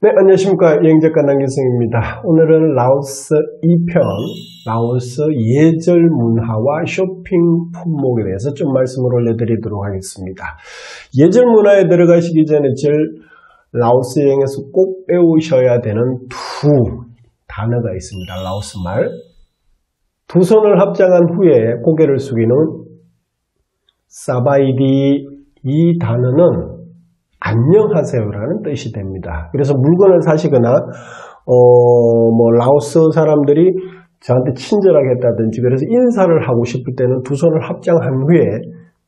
네, 안녕하십니까. 여행작가 남기성입니다. 오늘은 라오스 2편, 라오스 예절 문화와 쇼핑 품목에 대해서 좀 말씀을 올려드리도록 하겠습니다. 예절 문화에 들어가시기 전에 제일 라오스 여행에서 꼭 배우셔야 되는 두 단어가 있습니다. 라오스 말. 두 손을 합장한 후에 고개를 숙이는 사바이디, 이 단어는 안녕하세요라는 뜻이 됩니다. 그래서 물건을 사시거나 라오스 사람들이 저한테 친절하게 했다든지 그래서 인사를 하고 싶을 때는 두 손을 합장한 후에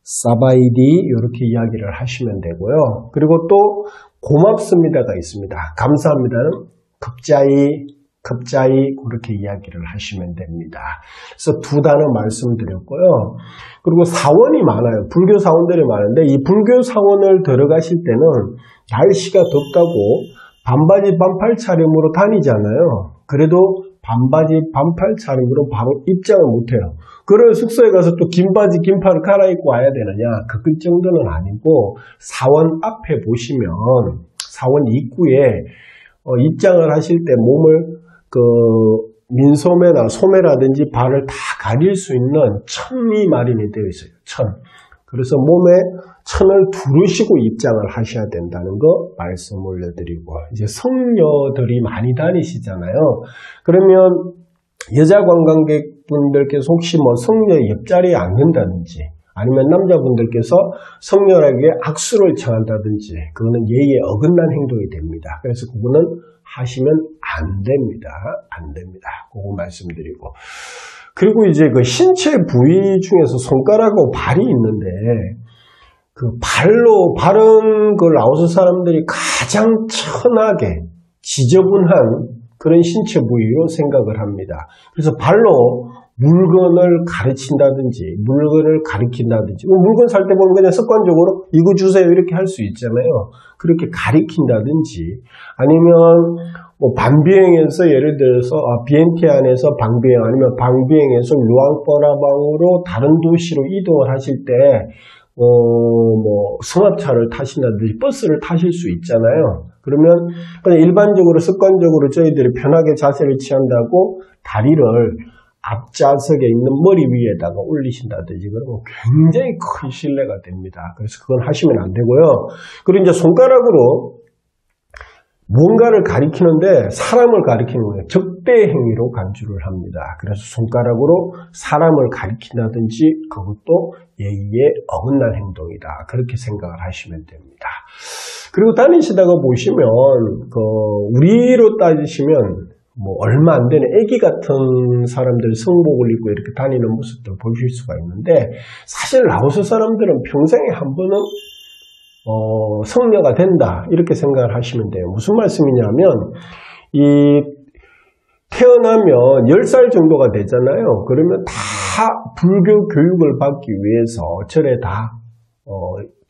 사바이디 이렇게 이야기를 하시면 되고요. 그리고 또 고맙습니다가 있습니다. 감사합니다는 급자이 그렇게 이야기를 하시면 됩니다. 그래서 두 단어 말씀드렸고요. 그리고 사원이 많아요. 불교 사원들이 많은데 이 불교 사원을 들어가실 때는 날씨가 덥다고 반바지 반팔 차림으로 다니잖아요. 그래도 반바지 반팔 차림으로 바로 입장을 못해요. 그럼 숙소에 가서 또 긴 바지 긴팔을 갈아입고 와야 되느냐? 그 정도는 아니고 사원 앞에 보시면 사원 입구에 입장을 하실 때 몸을 민소매나 소매라든지 발을 다 가릴 수 있는 천이 마련이 되어 있어요. 천. 그래서 몸에 천을 두르시고 입장을 하셔야 된다는 거 말씀 올려드리고, 이제 성녀들이 많이 다니시잖아요. 그러면 여자 관광객분들께서 혹시 성녀의 옆자리에 앉는다든지 아니면 남자분들께서 성녀에게 악수를 청한다든지 그거는 예의에 어긋난 행동이 됩니다. 그래서 그거는 하시면 안 됩니다. 안 됩니다. 그거 말씀드리고. 그리고 이제 그 신체 부위 중에서 손가락하고 발이 있는데 그 발은 그 라오스 사람들이 가장 천하게 지저분한 그런 신체 부위로 생각을 합니다. 그래서 발로 물건을 가르친다든지 물건을 가리킨다든지 물건 살 때 보면 그냥 습관적으로 이거 주세요 이렇게 할 수 있잖아요. 그렇게 가리킨다든지 아니면 반비행에서 예를 들어서 비엔티 안에서 방비행 아니면 방비행에서 루앙퍼라방으로 다른 도시로 이동을 하실 때 승합차를 타신다든지 버스를 타실 수 있잖아요. 그러면 그냥 일반적으로 습관적으로 저희들이 편하게 자세를 취한다고 다리를 앞좌석에 있는 머리 위에다가 올리신다든지 그러면 굉장히 큰 신뢰가 됩니다. 그래서 그건 하시면 안 되고요. 그리고 이제 손가락으로 무언가를 가리키는데 사람을 가리키는 거예요. 적대 행위로 간주를 합니다. 그래서 손가락으로 사람을 가리킨다든지 그것도 예의에 어긋난 행동이다. 그렇게 생각을 하시면 됩니다. 그리고 다니시다가 보시면 우리로 따지시면 얼마 안 되는 애기 같은 사람들 성복을 입고 이렇게 다니는 모습들 보실 수가 있는데 사실 라오스 사람들은 평생에 한 번은 성녀가 된다 이렇게 생각을 하시면 돼요. 무슨 말씀이냐면 태어나면 10살 정도가 되잖아요. 그러면 다 불교 교육을 받기 위해서 절에 다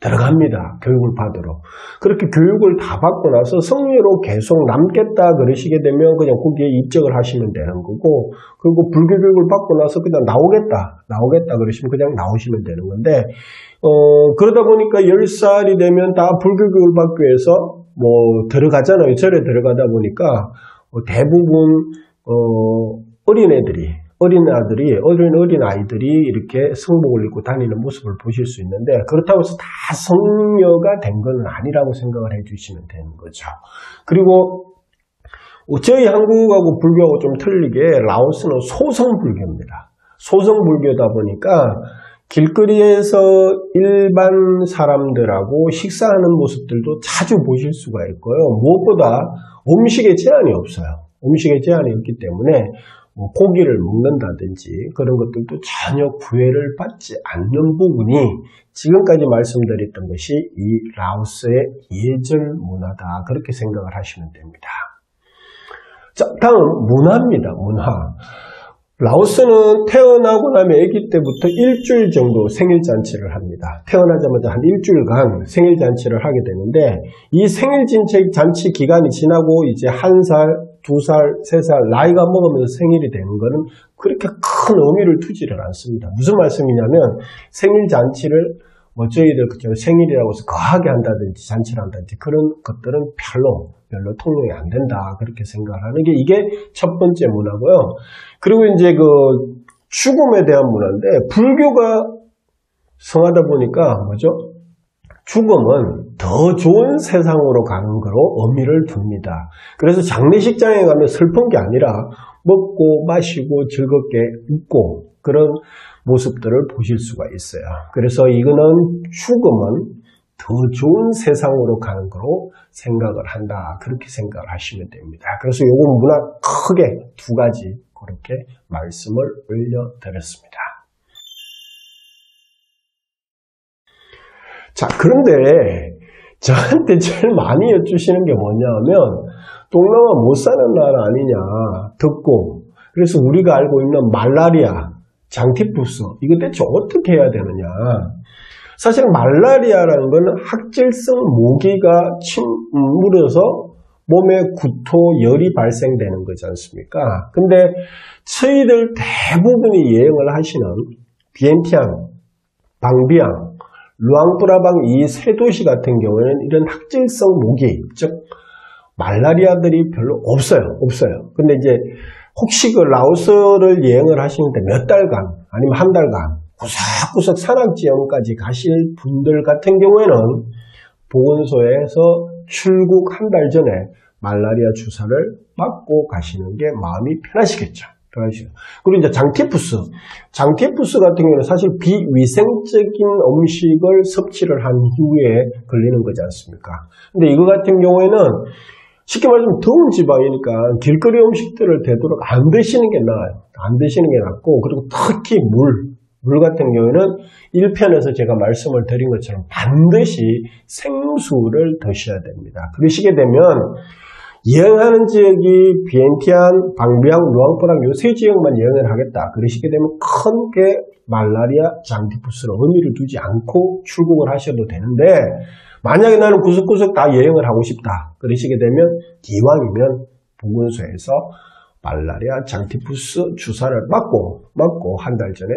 들어갑니다. 교육을 받으러. 그렇게 교육을 다 받고 나서 성녀로 계속 남겠다 그러시게 되면 그냥 거기에 입적을 하시면 되는 거고, 그리고 불교 교육을 받고 나서 그냥 나오겠다 그러시면 그냥 나오시면 되는 건데, 그러다 보니까 10살이 되면 다 불교 교육을 받기 위해서 들어가잖아요. 절에 들어가다 보니까 대부분 어린 아이들이 이렇게 성복을 입고 다니는 모습을 보실 수 있는데 그렇다고 해서 다 성녀가 된 건 아니라고 생각을 해주시면 되는 거죠. 그리고 저희 한국하고 불교하고 좀 틀리게 라오스는 소성불교입니다. 소성불교다 보니까 길거리에서 일반 사람들하고 식사하는 모습들도 자주 보실 수가 있고요. 무엇보다 음식에 제한이 없어요. 음식에 제한이 없기 때문에 고기를 먹는다든지 그런 것들도 전혀 구애를 받지 않는 부분이 지금까지 말씀드렸던 것이 이 라오스의 예절 문화다. 그렇게 생각을 하시면 됩니다. 자, 다음 문화입니다. 문화. 라오스는 태어나고 나면 아기 때부터 일주일 정도 생일잔치를 합니다. 태어나자마자 한 일주일간 생일잔치를 하게 되는데 이 생일잔치 기간이 지나고 이제 1살, 2살, 3살 나이가 먹으면서 생일이 되는 거는 그렇게 큰 의미를 두지를 않습니다. 무슨 말씀이냐면 생일잔치를 뭐 저희들 생일이라고 해서 거하게 한다든지 잔치를 한다든지 그런 것들은 별로 통용이 안 된다. 그렇게 생각을 하는 게 이게 첫 번째 문화고요. 그리고 이제 그 죽음에 대한 문화인데 불교가 성하다 보니까 뭐죠? 죽음은 더 좋은 세상으로 가는 거로 의미를 둡니다. 그래서 장례식장에 가면 슬픈 게 아니라 먹고 마시고 즐겁게 웃고 그런 모습들을 보실 수가 있어요. 그래서 이거는 죽음은 더 좋은 세상으로 가는 거로 생각을 한다. 그렇게 생각을 하시면 됩니다. 그래서 요거 문화 크게 두 가지 그렇게 말씀을 올려드렸습니다. 자, 그런데 저한테 제일 많이 여쭈시는 게 뭐냐면 동남아 못 사는 나라 아니냐 듣고 그래서 우리가 알고 있는 말라리아, 장티푸스 이거 대체 어떻게 해야 되느냐. 사실 말라리아라는 건 학질성 모기가 침물어서 몸에 구토, 열이 발생되는 거지 않습니까? 근데 저희들 대부분이 여행을 하시는 비엔티앙, 방비앙, 루앙프라방 이 세 도시 같은 경우에는 이런 학질성 모기, 즉 말라리아들이 별로 없어요. 근데 이제 혹시 그 라오스를 여행을 하시는데 몇 달간 아니면 한 달간 구석구석 산악지형까지 가실 분들 같은 경우에는 보건소에서 출국 한 달 전에 말라리아 주사를 맞고 가시는 게 마음이 편하시겠죠. 그리고 이제 장티푸스 같은 경우는 사실 비위생적인 음식을 섭취를 한 후에 걸리는 거지 않습니까? 근데 이거 같은 경우에는 쉽게 말하면 더운 지방이니까 길거리 음식들을 되도록 안 드시는 게 나아요. 안 드시는 게 낫고, 그리고 특히 물 같은 경우에는 1편에서 제가 말씀을 드린 것처럼 반드시 생수를 드셔야 됩니다. 그러시게 되면 여행하는 지역이 비엔티안, 방비앙, 루앙프랑 요 세 지역만 여행을 하겠다. 그러시게 되면 크게 말라리아, 장티푸스로 의미를 두지 않고 출국을 하셔도 되는데 만약에 나는 구석구석 다 여행을 하고 싶다. 그러시게 되면 기왕이면 보건소에서 말라리아, 장티푸스 주사를 맞고 한 달 전에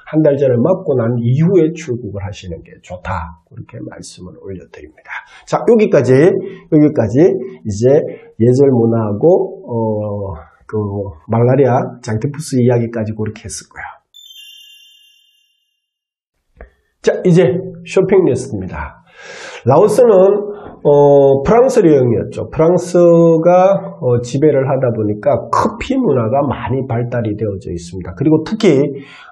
한 달 전에 맞고 난 이후에 출국을 하시는 게 좋다. 그렇게 말씀을 올려드립니다. 자, 여기까지 이제 예절 문화하고, 그 말라리아, 장티푸스 이야기까지 그렇게 했을 거예요. 자, 이제 쇼핑 리스트입니다. 라오스는 프랑스 여행이었죠. 프랑스가 지배를 하다 보니까 커피 문화가 많이 발달이 되어져 있습니다. 그리고 특히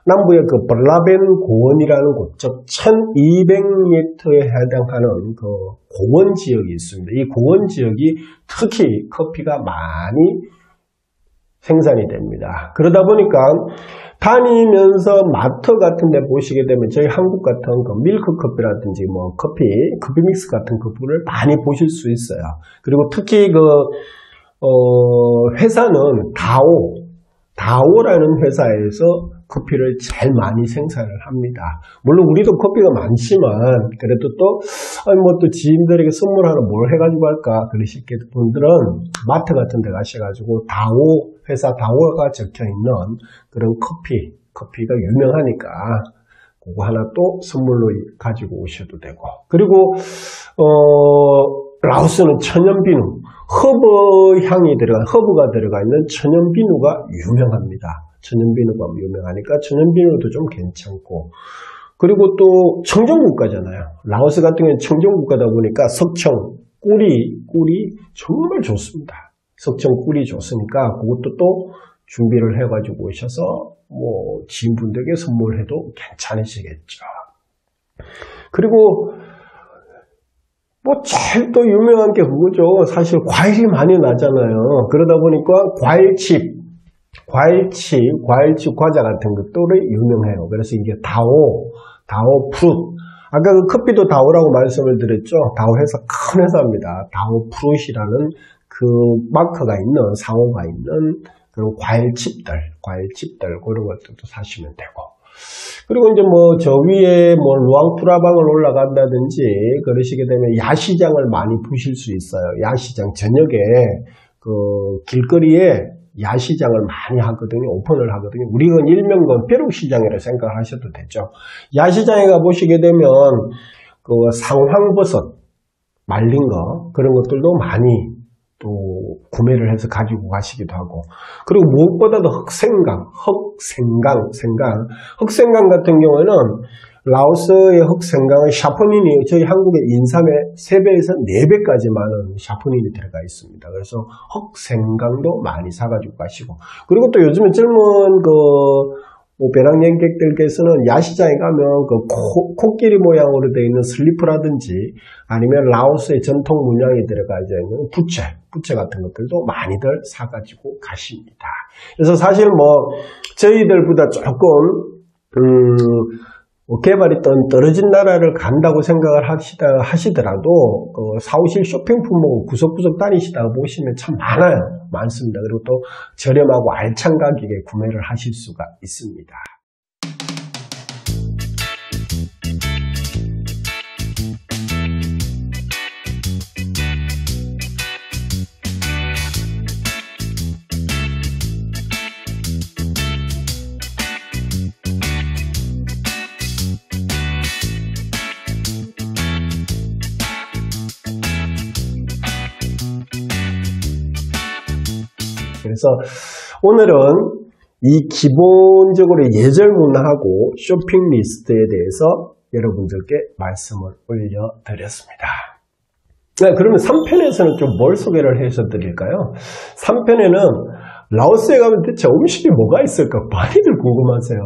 남부의 그 블라벤 고원이라는 곳, 즉 1200m에 해당하는 그 고원 지역이 있습니다. 이 고원 지역이 특히 커피가 많이 생산이 됩니다. 그러다 보니까 다니면서 마트 같은 데 보시게 되면 저희 한국 같은 그 밀크 커피라든지 뭐 커피 믹스 같은 커피를 많이 보실 수 있어요. 그리고 특히 그 회사는 다오라는 회사에서 커피를 제일 많이 생산을 합니다. 물론 우리도 커피가 많지만 그래도 또 지인들에게 선물 하나 뭘 해가지고 할까 그러실 분들은 마트 같은 데 가셔가지고 회사 다오가 적혀있는 그런 커피가 유명하니까 그거 하나 또 선물로 가지고 오셔도 되고, 그리고 라오스는 천연비누, 허브가 들어가 있는 천연비누가 유명합니다. 천연비누가 유명하니까 천연비누도 좀 괜찮고, 그리고 또 청정국가잖아요. 라오스 같은 경우는 청정국가다 보니까 석청, 꿀이 정말 좋습니다. 석청 꿀이 좋으니까 그것도 또 준비를 해가지고 오셔서 뭐 지인분들에게 선물해도 괜찮으시겠죠. 그리고 뭐 제일 또 유명한 게 그거죠. 사실 과일이 많이 나잖아요. 그러다 보니까 과일칩 과자 같은 것들이 유명해요. 그래서 이게 다오 프루트. 아까 그 커피도 다오라고 말씀을 드렸죠. 다오 회사 큰 회사입니다. 다오 프루트이라는 그 마크가 있는 상호가 있는 그런 과일칩들 그런 것들도 사시면 되고, 그리고 이제 뭐 저 위에 뭐 루앙프라방을 올라간다든지 그러시게 되면 야시장을 많이 보실 수 있어요. 야시장 저녁에 그 길거리에 야시장을 많이 하거든요. 오픈을 하거든요. 우리가 일명 벼룩시장이라고 생각하셔도 되죠. 야시장에 가보시게 되면 그 상황버섯 말린 거 그런 것들도 많이 또 구매를 해서 가지고 가시기도 하고, 그리고 무엇보다도 흑생강 같은 경우에는 라오스의 흑생강은 샤포닌이 저희 한국의 인삼의 3배에서 4배까지 많은 샤포닌이 들어가 있습니다. 그래서 흑생강도 많이 사가지고 가시고, 그리고 또 요즘에 젊은 배낭여행객들께서는 야시장에 가면 코끼리 모양으로 되어 있는 슬리퍼라든지 아니면 라오스의 전통 문양이 들어가 있는 부채 같은 것들도 많이들 사가지고 가십니다. 그래서 사실 저희들보다 조금 개발이 떨어진 나라를 간다고 생각을 하시더라도 사오실 쇼핑 품목을 구석구석 다니시다가 보시면 참 많습니다. 그리고 또 저렴하고 알찬 가격에 구매를 하실 수가 있습니다. 그래서 오늘은 이 기본적으로 예절문화하고 쇼핑 리스트에 대해서 여러분들께 말씀을 올려드렸습니다. 네, 그러면 3편에서는 좀 뭘 소개를 해서 드릴까요? 3편에는 라오스에 가면 대체 음식이 뭐가 있을까 많이들 궁금하세요.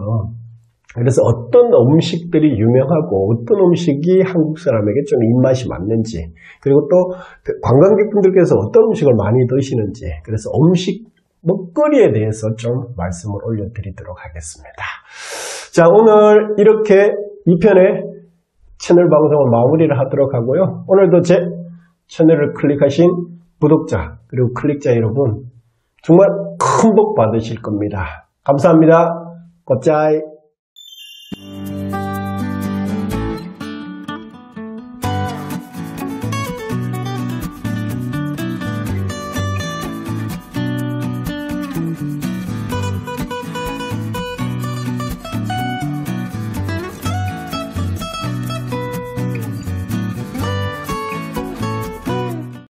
그래서 어떤 음식들이 유명하고 어떤 음식이 한국 사람에게 좀 입맛이 맞는지, 그리고 또 관광객분들께서 어떤 음식을 많이 드시는지, 그래서 음식 먹거리에 대해서 좀 말씀을 올려드리도록 하겠습니다. 자, 오늘 이렇게 2편의 채널 방송을 마무리를 하도록 하고요. 오늘도 제 채널을 클릭하신 구독자 그리고 클릭자 여러분 정말 큰 복 받으실 겁니다. 감사합니다. 굿자이.